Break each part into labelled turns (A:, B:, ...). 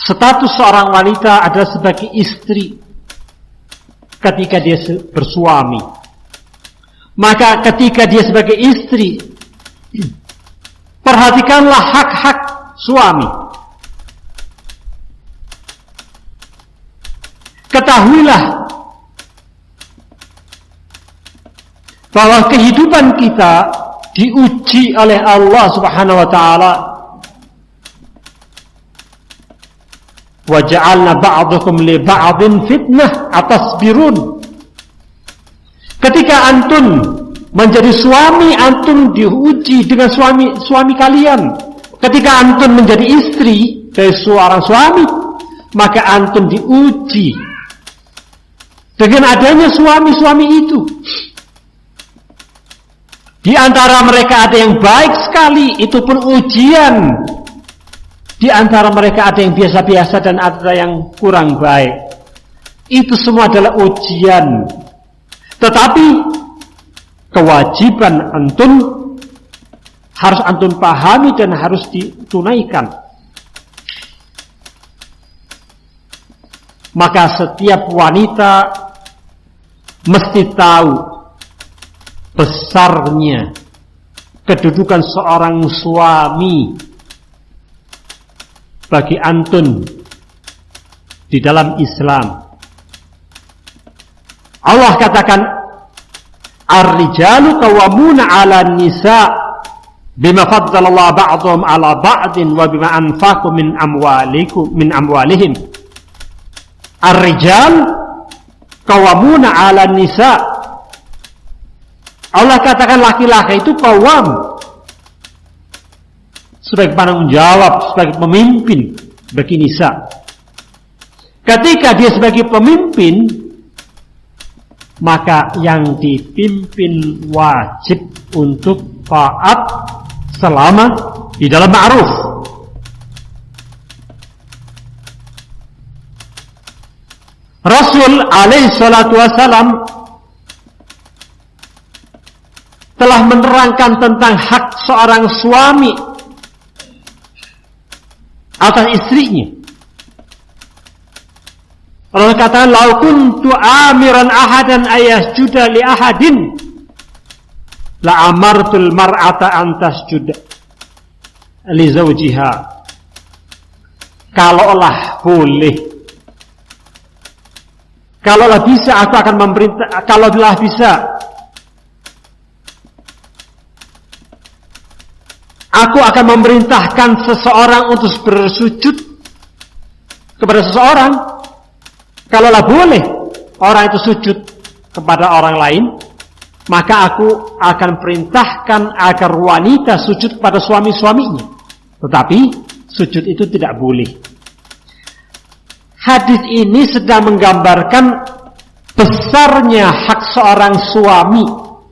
A: status seorang wanita adalah sebagai istri ketika dia bersuami. Maka ketika dia sebagai istri, perhatikanlah hak-hak suami. Ketahuilah bahwa kehidupan kita diuji oleh Allah Subhanahu wa taala. Wa ja'alna ba'dakum li ba'din fitnah atasbirun. Ketika antum menjadi suami, antum diuji dengan suami kalian. Ketika antum menjadi istri dari seorang suami, maka antum diuji dengan adanya suami-suami itu. Di antara mereka ada yang baik sekali, itu pun ujian. Di antara mereka ada yang biasa-biasa dan ada yang kurang baik. Itu semua adalah ujian. Tetapi kewajiban antum harus antum pahami dan harus ditunaikan. Maka setiap wanita mesti tahu besarnya kedudukan seorang suami bagi antum di dalam Islam. Allah katakan, ar-rijalu qawwamuna 'alan nisa' bima faddalallahu ba'dhum 'ala ba'din wa bima anfaqu min amwalihim. Ar-rijal qawwamuna 'alan nisa'. Allah katakan laki-laki itu qawwam, sebagai penanggung jawab, sebagai pemimpin bagi nisa. Ketika dia sebagai pemimpin, maka yang dipimpin wajib untuk taat selama di dalam ma'ruf. Rasul alaihi salatu wassalam telah menerangkan tentang hak seorang suami atas istrinya. Allah kata, "Lau kuntu amiran ahadan ayasjuda li ahadin la amartul mar'ata an tasjuda li zawjiha." Kalaulah boleh, kalaulah bisa, aku akan memerintah, kalaulah bisa, aku akan memerintahkan seseorang untuk bersujud kepada seseorang. Kalaulah boleh orang itu sujud kepada orang lain, maka aku akan perintahkan agar wanita sujud kepada suami-suaminya. Tetapi sujud itu tidak boleh. Hadis ini sedang menggambarkan besarnya hak seorang suami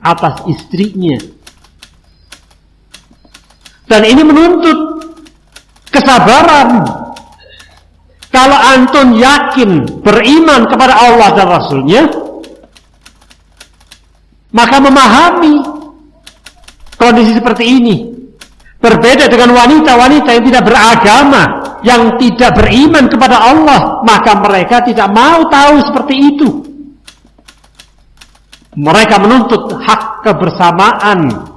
A: atas istrinya. Dan ini menuntut kesabaran. Kalau antum yakin beriman kepada Allah dan Rasulnya, maka memahami kondisi seperti ini. Berbeda dengan wanita-wanita yang tidak beragama, yang tidak beriman kepada Allah, maka mereka tidak mau tahu seperti itu. Mereka menuntut hak kebersamaan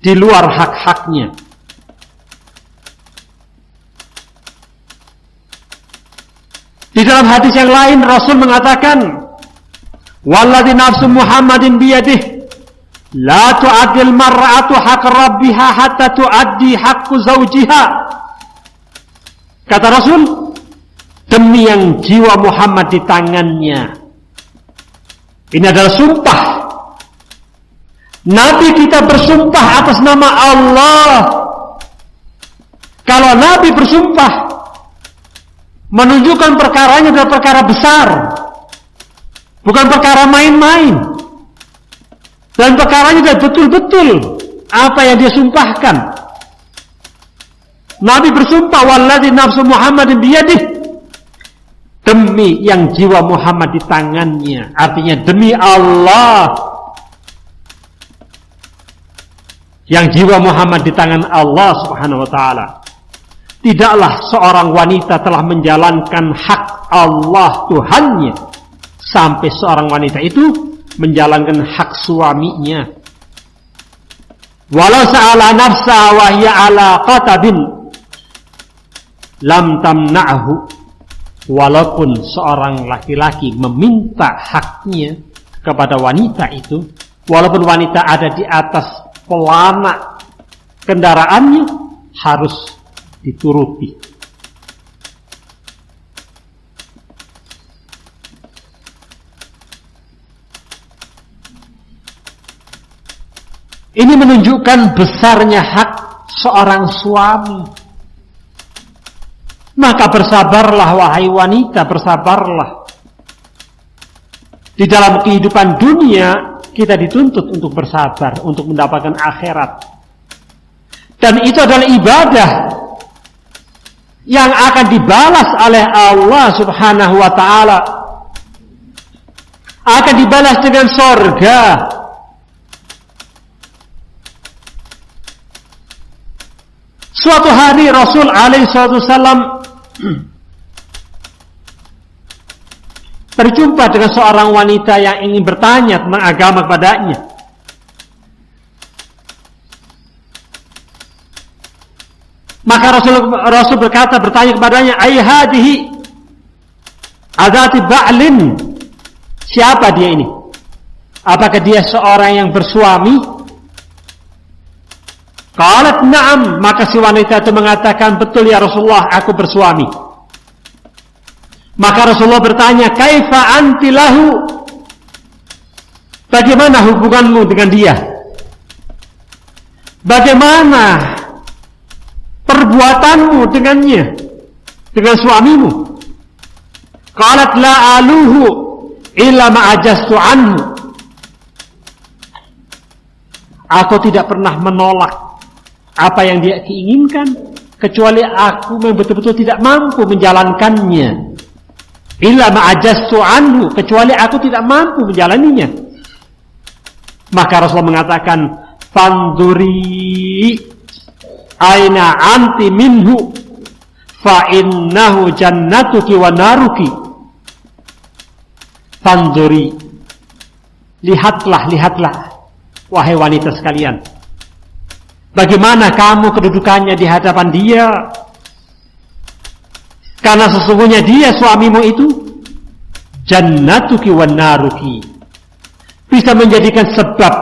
A: di luar hak-haknya. Di dalam hadis yang lain Rasul mengatakan, "Walladzi nafsu Muhammadin biyadihi, la tu'addil mar'atu haqqa rabbiha hatta tu'addi haqqu zawjiha." Kata Rasul, demi yang jiwa Muhammad di tangannya. Ini adalah sumpah. Nabi kita bersumpah atas nama Allah. Kalau Nabi bersumpah, menunjukkan perkaranya adalah perkara besar, bukan perkara main-main, dan perkaranya adalah betul-betul apa yang dia sumpahkan. Nabi bersumpah, "Walladzi nafsu Muhammadin biyadihi," demi yang jiwa Muhammad di tangannya, artinya demi Allah, yang jiwa Muhammad di tangan Allah Subhanahu wa taala. tidaklah seorang wanita telah menjalankan hak Allah Tuhannya sampai seorang wanita itu menjalankan hak suaminya. Walau sa'ala nafsa wa hiya ala qatabin lam tamna'hu, walaupun seorang laki-laki meminta haknya kepada wanita itu, walaupun wanita ada di atas pelana kendaraannya, harus dituruti. Ini menunjukkan besarnya hak seorang suami. Maka bersabarlah wahai wanita, bersabarlah. Di dalam kehidupan dunia kita dituntut untuk bersabar, untuk mendapatkan akhirat. Dan itu adalah ibadah yang akan dibalas oleh Allah Subhanahu wa ta'ala. Akan dibalas dengan surga. Suatu hari Rasul alaihi wasallam berjumpa dengan seorang wanita yang ingin bertanya tentang agama kepadanya. Maka Rasul bertanya kepadanya, "Ai hadhihi adati ba'lin?" Siapa dia ini? Apakah dia seorang yang bersuami? Qalat na'am, maka si wanita itu mengatakan, "Betul ya Rasulullah, aku bersuami." Maka Rasulullah bertanya, "Kaifa anti lahu?" Bagaimana hubunganmu dengan dia? Bagaimana perbuatanmu dengannya, dengan suamimu? Qalat la aluhu illa ma'ajastu anhu. Aku tidak pernah menolak apa yang dia inginkan, kecuali aku memang betul-betul tidak mampu menjalankannya. Illa ma'ajastu anhu, kecuali aku tidak mampu menjalaninya. Maka Rasulullah mengatakan, "Fanduri aina anti minhu fa innahu jannatuki wa naruki." Fanduri, lihatlah wahai wanita sekalian, bagaimana kamu kedudukannya di hadapan dia? Karena sesungguhnya dia, suamimu itu, jannatuki wa naruki, bisa menjadikan sebab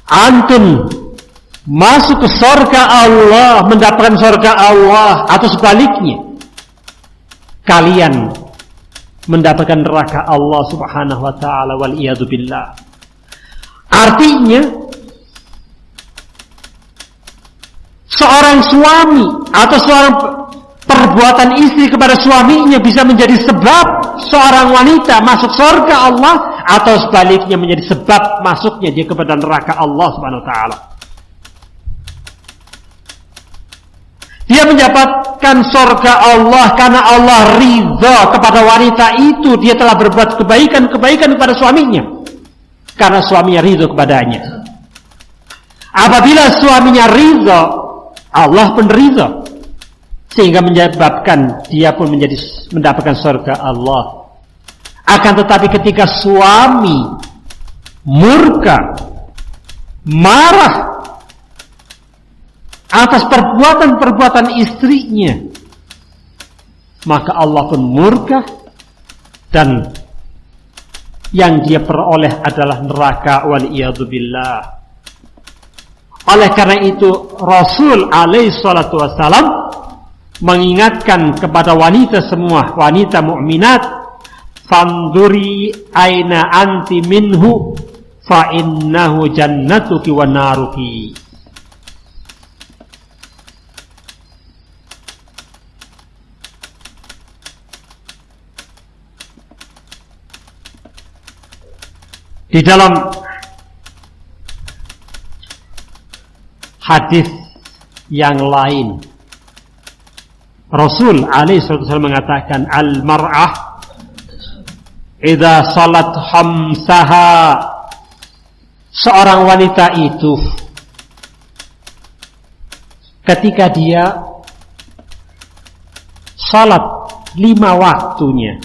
A: antum masuk ke surga Allah, mendapatkan surga Allah, atau sebaliknya kalian mendapatkan neraka Allah Subhanahu wa ta'ala, wal iyadu billah. Artinya seorang suami atau seorang perbuatan istri kepada suaminya bisa menjadi sebab seorang wanita masuk surga Allah, atau sebaliknya menjadi sebab masuknya dia kepada neraka Allah Subhanahu wa ta'ala. Dia mendapatkan surga Allah karena Allah ridha kepada wanita itu. Dia telah berbuat kebaikan kepada suaminya karena suaminya ridha kepadanya. Apabila suaminya ridha, Allah pun ridha, sehingga menyebabkan dia pun mendapatkan surga Allah. Akan tetapi ketika suami murka, marah atas perbuatan istrinya, maka Allah pun murka, dan yang dia peroleh adalah neraka, wal-iyadu billah. Oleh karena itu Rasul alaihi salatu wassalam mengingatkan kepada wanita semua, wanita mukminat, "Fanduri aina anti minhu fa innahu jannatuki wa naruki." Di dalam hadis yang lain, Rasul alaihi wasallam mengatakan, "Al-mar'ah idza salat khamsaha." Seorang wanita itu ketika dia salat 5 waktunya.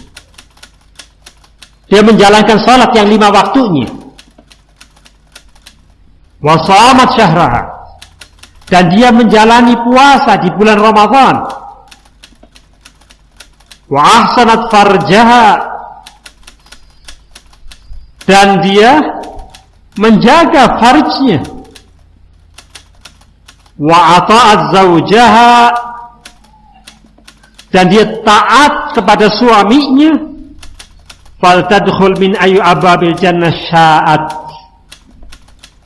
A: Dia menjalankan salat yang 5 waktunya. Wa shamat syahraha, dan dia menjalani puasa di bulan Ramadan. Wa ahsanat farjaha, dan dia menjaga farjnya. Wa ata'at zawjaha, dan dia taat kepada suaminya. Fal tadkhul min ayu ababil jannah sya'at,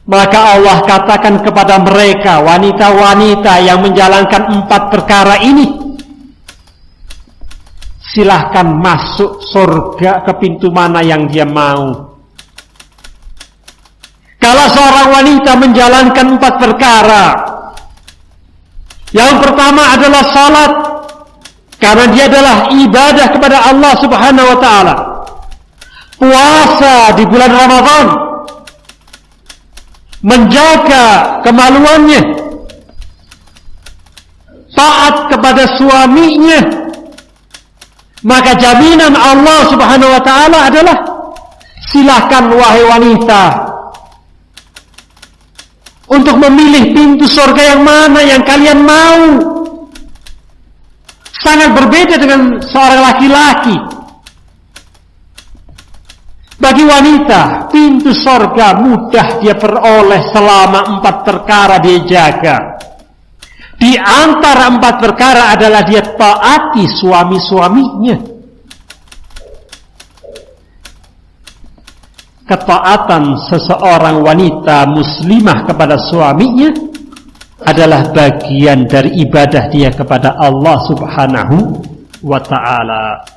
A: maka Allah katakan kepada mereka, wanita-wanita yang menjalankan 4 perkara ini, silahkan masuk surga ke pintu mana yang dia mau. Kalau seorang wanita menjalankan 4 perkara, yang pertama adalah salat, karena dia adalah ibadah kepada Allah Subhanahu wa taala. Puasa di bulan Ramadan, menjaga kemaluannya, taat kepada suaminya, maka jaminan Allah Subhanahu wa taala adalah, silahkan wahai wanita untuk memilih pintu surga yang mana yang kalian mau. Sangat berbeda dengan seorang laki-laki. Bagi wanita, pintu surga mudah dia peroleh selama 4 perkara dia jaga. Di antara 4 perkara adalah dia taati suami-suaminya. Ketaatan seseorang wanita muslimah kepada suaminya adalah bagian dari ibadah dia kepada Allah Subhanahu wa ta'ala.